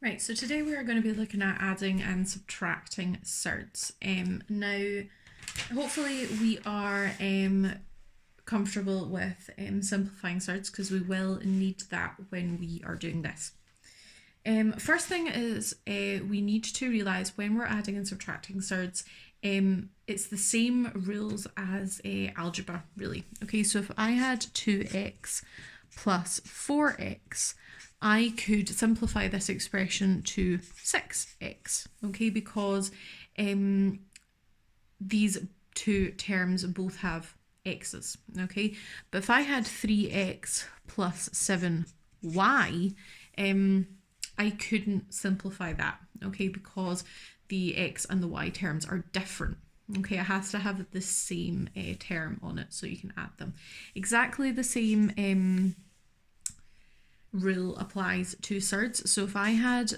Right, so today we are going to be looking at adding and subtracting SURDs. Now, hopefully we are comfortable with simplifying SURDs because we will need that when we are doing this. First thing is we need to realise when we're adding and subtracting SURDs, it's the same rules as algebra, really. Okay, so if I had 2x plus 4x, I could simplify this expression to 6x, okay, because these two terms both have x's, okay? But if I had 3x plus 7y, I couldn't simplify that, okay, because the x and the y terms are different. Okay, it has to have the same term on it so you can add them. Exactly the same rule applies to SURDs. So if I had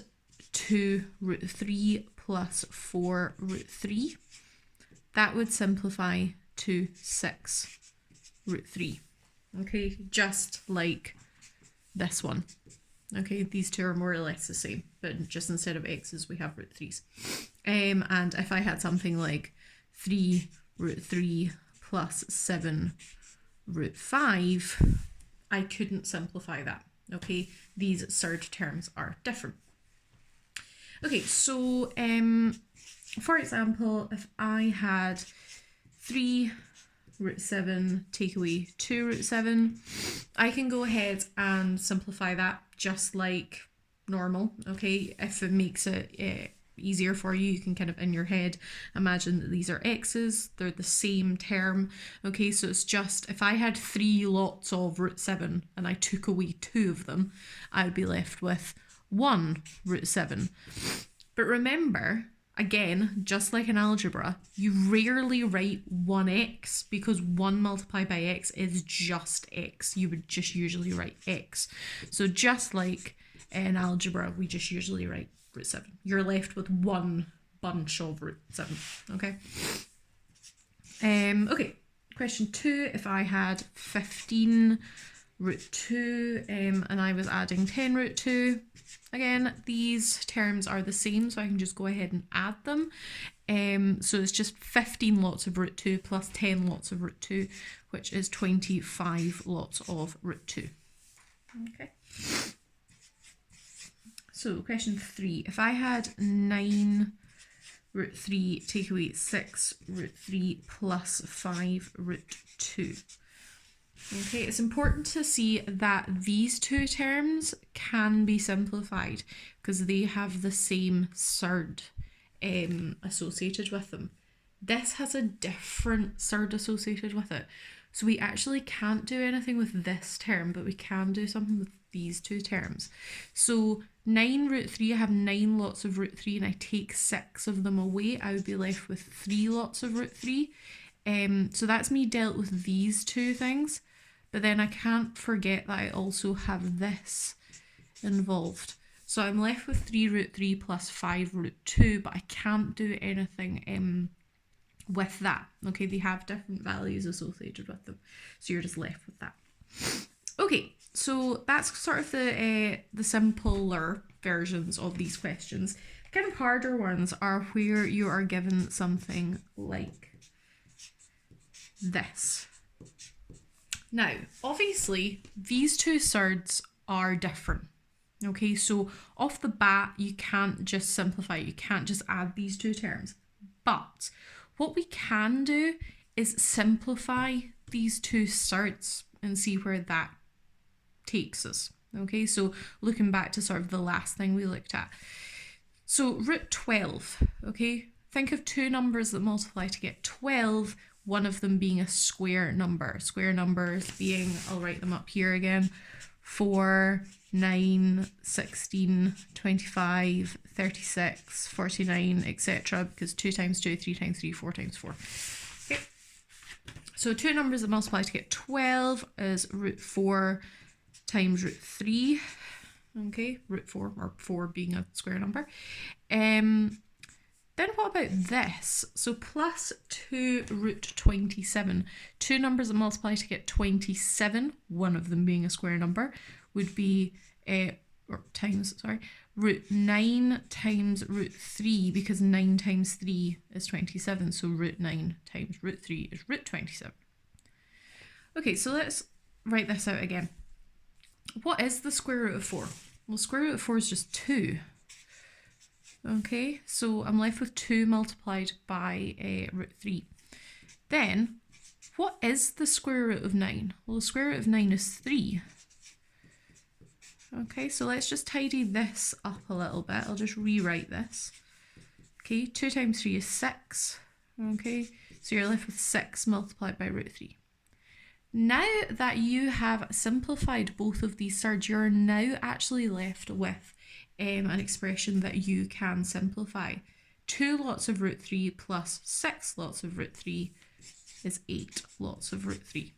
2 root 3 plus 4 root 3, that would simplify to 6 root 3. Okay, just like this one. Okay, these two are more or less the same, but just instead of x's we have root 3's. And if I had something like 3 root 3 plus 7 root 5, I couldn't simplify that. Okay, these SURD terms are different. Okay, so for example, if I had 3 root 7 take away 2 root 7, I can go ahead and simplify that just like normal. Okay, if it makes it easier for you, you can kind of in your head imagine that these are x's, they're the same term. Okay, so it's just if I had 3 lots of root 7 and I took away 2 of them, I would be left with 1 root 7. But remember, again, just like in algebra, you rarely write 1x because 1 multiplied by x is just x. You would just usually write x. So just like in algebra, we just usually write root 7. You're left with one bunch of root 7, okay? Okay, question 2, if I had 15 root 2 and I was adding 10 root 2, again, these terms are the same, so I can just go ahead and add them. So it's just 15 lots of root 2 plus 10 lots of root 2, which is 25 lots of root 2. Okay. So question 3, if I had 9 root 3 take away 6 root 3 plus 5 root 2. Okay, it's important to see that these two terms can be simplified because they have the same SURD associated with them. This has a different SURD associated with it. So we actually can't do anything with this term, but we can do something with these two terms. So 9 root 3, I have 9 lots of root 3 and I take 6 of them away, I would be left with 3 lots of root 3. So that's me dealt with these two things. But then I can't forget that I also have this involved. So I'm left with 3 root 3 plus 5 root 2, but I can't do anything with that. Okay, they have different values associated with them. So you're just left with that. Okay, so that's sort of the simpler versions of these questions. Kind of harder ones are where you are given something like this. Now, obviously, these two SURDs are different. Okay, so off the bat, you can't just simplify, you can't just add these two terms. But what we can do is simplify these two SURDs and see where that takes us. Okay, so looking back to sort of the last thing we looked at. So root 12, okay, think of two numbers that multiply to get 12, one of them being a square number. Square numbers being, I'll write them up here again, 4, 9, 16, 25, 36, 49, etc. Because 2 times 2, 3 times 3, 4 times 4. Okay. So two numbers that multiply to get 12 is root 4 times root 3. Okay, root 4, or 4 being a square number. Then what about this? So plus 2 root 27. Two numbers that multiply to get 27, one of them being a square number, would be or times, sorry, root 9 times root 3, because 9 times 3 is 27, so root 9 times root 3 is root 27. Okay, so let's write this out again. What is the square root of 4? Well, square root of 4 is just 2. Okay, so I'm left with 2 multiplied by root 3. Then, what is the square root of 9? Well, the square root of 9 is 3. Okay, so let's just tidy this up a little bit. I'll just rewrite this. Okay, 2 times 3 is 6. Okay, so you're left with 6 multiplied by root 3. Now that you have simplified both of these surds, you're now actually left with an expression that you can simplify. 2 lots of root 3 plus 6 lots of root 3 is 8 lots of root 3.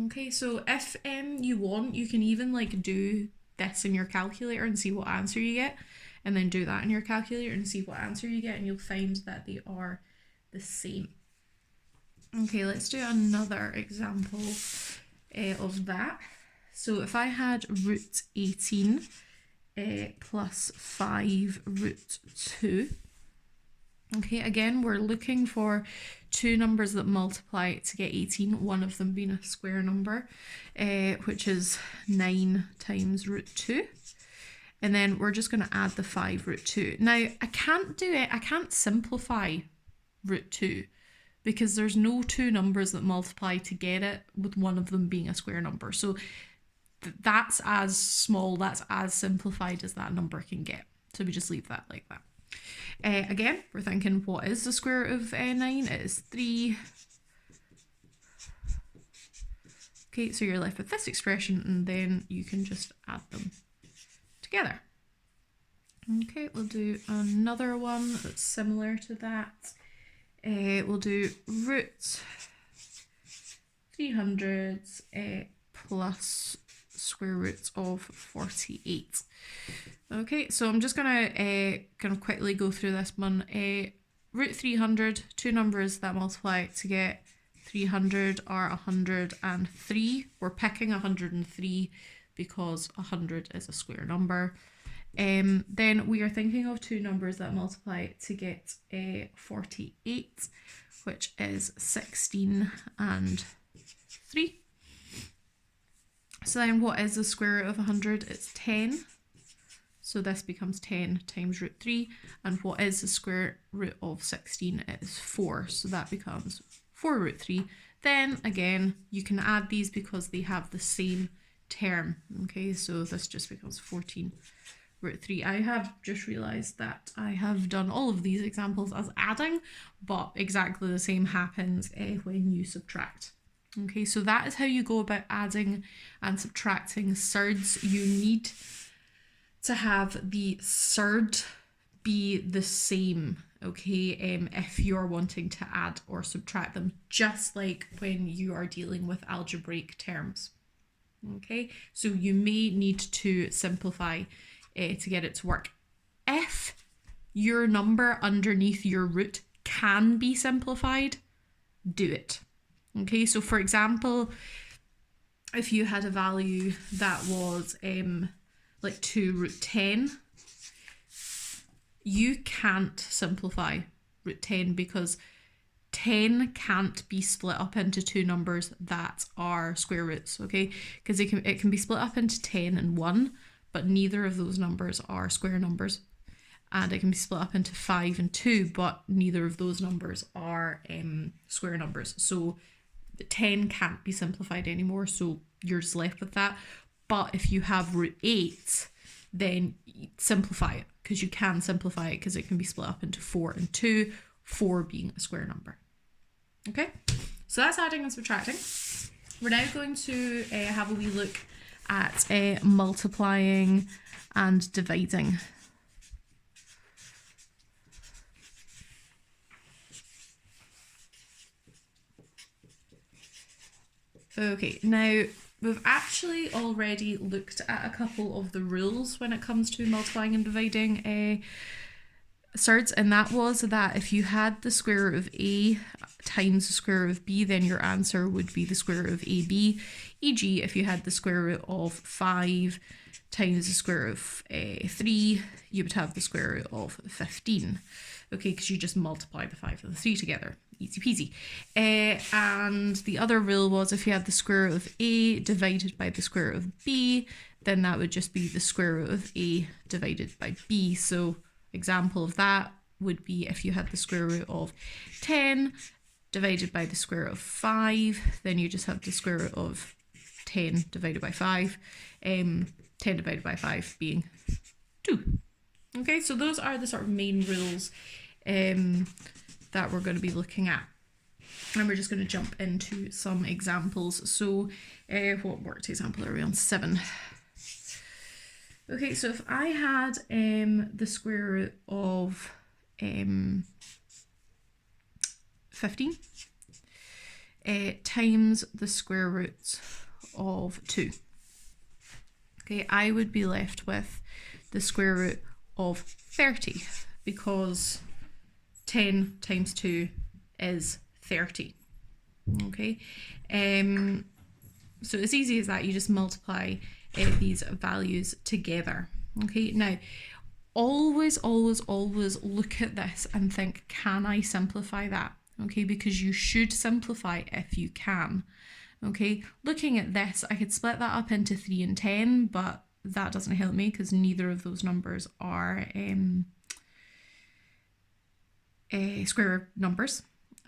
Okay, so if you want, you can even like do this in your calculator and see what answer you get, and then do that in your calculator and see what answer you get, and you'll find that they are the same. Okay, let's do another example of that. So if I had root 18 plus 5 root 2, okay, again, we're looking for 2 numbers that multiply to get 18, one of them being a square number, which is 9 times root 2. And then we're just going to add the 5 root 2. Now, I can't simplify root 2 because there's no 2 numbers that multiply to get it, with one of them being a square number. So that's as small, that's as simplified as that number can get. So we just leave that like that. Again, we're thinking, what is the square root of 9? It is 3. Okay, so you're left with this expression, and then you can just add them together. Okay, we'll do another one that's similar to that. We'll do root 300 plus square root of 48. Okay, so I'm just gonna kind of quickly go through this one. Root 300, 2 numbers that multiply to get 300 are 103. We're picking 103 because 100 is a square number. Then we are thinking of 2 numbers that multiply to get 48, which is 16 and 3. So then what is the square root of 100? It's 10. So this becomes 10 times root 3. And what is the square root of 16? It is 4. So that becomes 4 root 3. Then again, you can add these because they have the same term. Okay, so this just becomes 14 root 3. I have just realised that I have done all of these examples as adding, but exactly the same happens when you subtract. Okay, so that is how you go about adding and subtracting surds. You need to have the surd be the same, okay, if you're wanting to add or subtract them, just like when you are dealing with algebraic terms. Okay, so you may need to simplify to get it to work. If your number underneath your root can be simplified, do it. Okay, so for example, if you had a value that was like 2 root 10, you can't simplify root 10 because 10 can't be split up into 2 numbers that are square roots, okay? Because it can be split up into 10 and 1, but neither of those numbers are square numbers. And it can be split up into 5 and 2, but neither of those numbers are square numbers. So 10 can't be simplified anymore, so you're just left with that. But if you have root 8, then simplify it, because you can simplify it because it can be split up into 4 and 2, 4 being a square number. Okay, so that's adding and subtracting. We're now going to have a wee look at multiplying and dividing. Okay, now we've actually already looked at a couple of the rules when it comes to multiplying and dividing. SURDs, and that was that if you had the square root of a times the square root of b, then your answer would be the square root of ab. E.g., if you had the square root of 5 times the square root of 3, you would have the square root of 15. Okay, because you just multiply the 5 and the 3 together. Easy peasy. And the other rule was if you had the square root of a divided by the square root of b, then that would just be the square root of a divided by b. So example of that would be if you had the square root of 10 divided by the square root of 5, then you just have the square root of 10 divided by 5. 10 divided by 5 being 2. Okay, so those are the sort of main rules that we're going to be looking at. And we're just going to jump into some examples. So what worked example are we on? 7. Okay, so if I had the square root of 15 times the square root of 2, okay, I would be left with the square root of 30 because 10 times 2 is 30. Okay, so it's easy as that. You just multiply these values together. Okay, now always look at this and think, can I simplify that? Okay, because you should simplify if you can. Okay, looking at this, I could split that up into 3 and 10, but that doesn't help me because neither of those numbers are square numbers.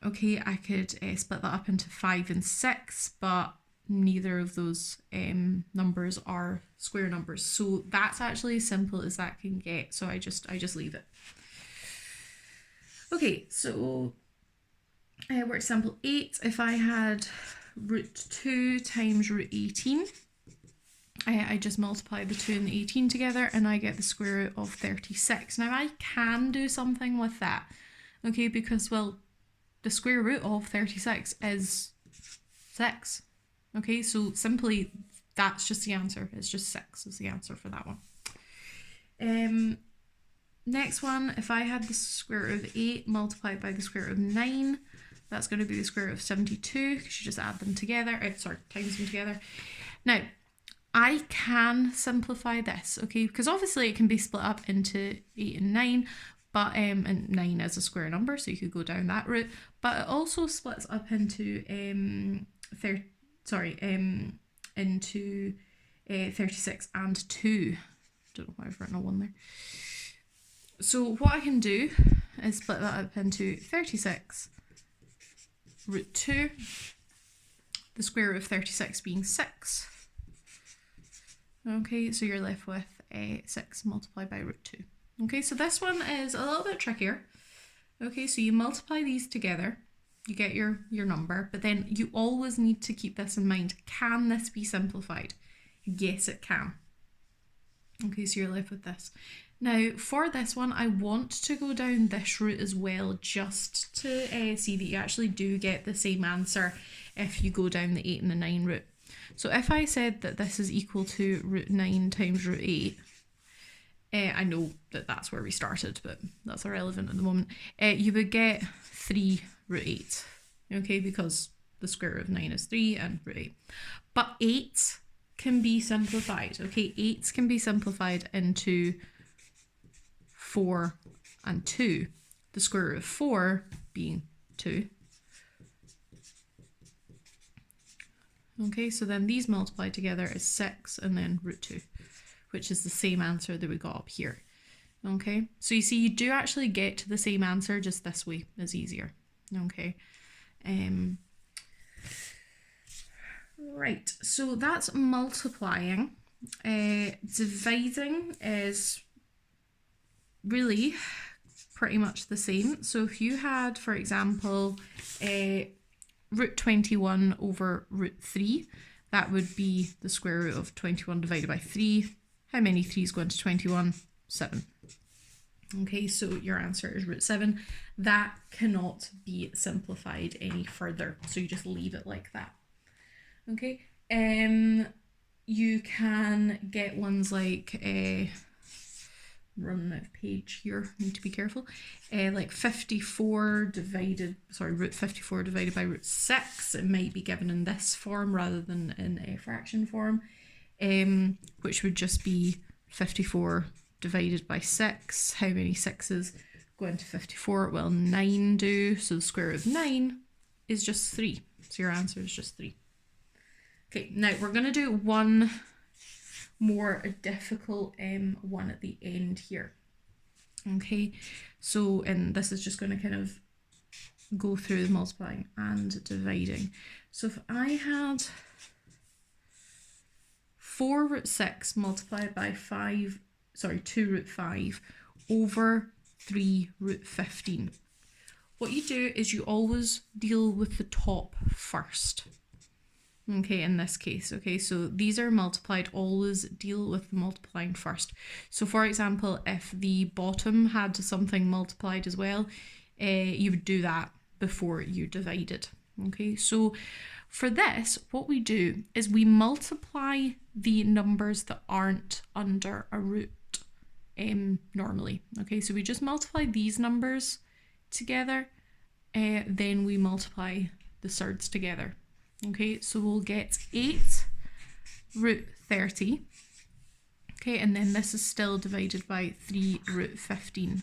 Okay, I could split that up into 5 and 6, but neither of those numbers are square numbers. So that's actually as simple as that can get. So I just leave it. Okay, so we're example 8. If I had root 2 times root 18, I just multiply the 2 and the 18 together and I get the square root of 36. Now I can do something with that, okay, because, well, the square root of 36 is 6. Okay, so simply that's just the answer. It's just 6 is the answer for that one. Next one, if I had the square root of 8 multiplied by the square root of 9, that's going to be the square root of 72 because you just add them together, times them together. Now, I can simplify this, okay, because obviously it can be split up into 8 and 9, but and 9 is a square number, so you could go down that route, but it also splits up into 36 and 2. Don't know why I've written a 1 there. So what I can do is split that up into 36 root 2, the square root of 36 being 6. Okay, so you're left with 6 multiplied by root 2. Okay, so this one is a little bit trickier. Okay, so you multiply these together, you get your number, but then you always need to keep this in mind. Can this be simplified? Yes, it can. Okay, so you're left with this. Now, for this one, I want to go down this route as well, just to see that you actually do get the same answer if you go down the 8 and the 9 route. So if I said that this is equal to root 9 times root 8, I know that that's where we started, but that's irrelevant at the moment. You would get 3 root 8, okay, because the square root of 9 is 3 and root 8. But 8 can be simplified, okay? 8 can be simplified into 4 and 2, the square root of 4 being 2. Okay, so then these multiplied together is 6 and then root 2, which is the same answer that we got up here. Okay, so you see you do actually get to the same answer, just this way is easier. Okay, right, so that's multiplying. Dividing is really pretty much the same. So if you had, for example, root 21 over root 3, that would be the square root of 21 divided by 3. How many 3's go into 21? 7. Okay, so your answer is root 7. That cannot be simplified any further, so you just leave it like that. Okay, you can get ones like running out of page here, need to be careful. Like 54 divided, sorry, root 54 divided by root 6, it might be given in this form rather than in a fraction form, which would just be 54 divided by 6. How many 6s go into 54? Well, 9 do, so the square root of 9 is just 3. So your answer is just 3. Okay, now we're going to do one more difficult one at the end here. Okay, so and this is just going to kind of go through the multiplying and dividing. So if I had 4 root 6 multiplied by 2 root 5 over 3 root 15. What you do is you always deal with the top first. Okay, in this case, okay, so these are multiplied, always deal with the multiplying first. So for example, if the bottom had something multiplied as well, you would do that before you divided. Okay, so for this, what we do is we multiply the numbers that aren't under a root normally. Okay, so we just multiply these numbers together, then we multiply the surds together. Okay, so we'll get 8 root 30. Okay, and then this is still divided by 3 root 15.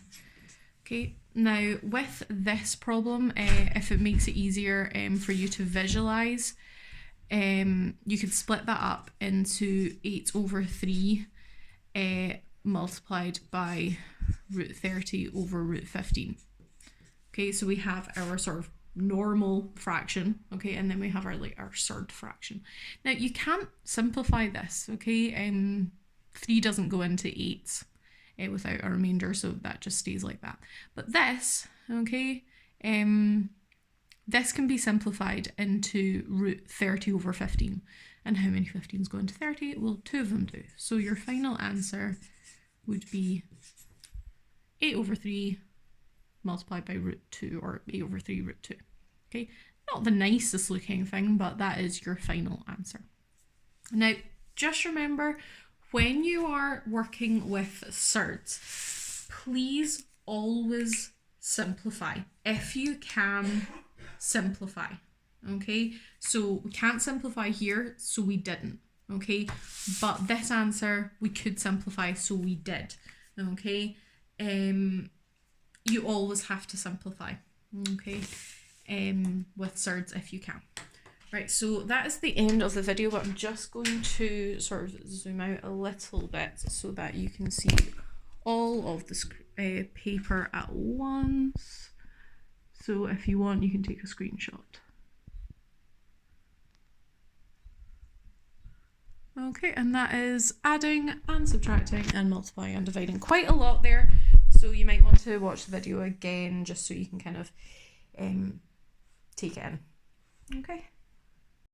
Okay, now with this problem, if it makes it easier for you to visualize, you could split that up into 8 over 3 multiplied by root 30 over root 15. Okay, so we have our sort of normal fraction, okay, and then we have our surd fraction. Now you can't simplify this, okay, 3 doesn't go into 8 without a remainder, so that just stays like that. But this, okay, this can be simplified into root 30 over 15. And how many 15s go into 30? Well, 2 of them do. So your final answer would be 8 over 3 multiplied by root 2, or 8 over 3 root 2. Okay, not the nicest looking thing, but that is your final answer. Now, just remember, when you are working with surds, please always simplify. If you can, simplify. Okay, so we can't simplify here, so we didn't. Okay, but this answer we could simplify, so we did. Okay, you always have to simplify, okay, with surds if you can. Right, so that is the end of the video, but I'm just going to sort of zoom out a little bit so that you can see all of the paper at once. So if you want, you can take a screenshot. Okay, and that is adding and subtracting and multiplying and dividing. Quite a lot there, so you might want to watch the video again just so you can kind of take it in. Okay.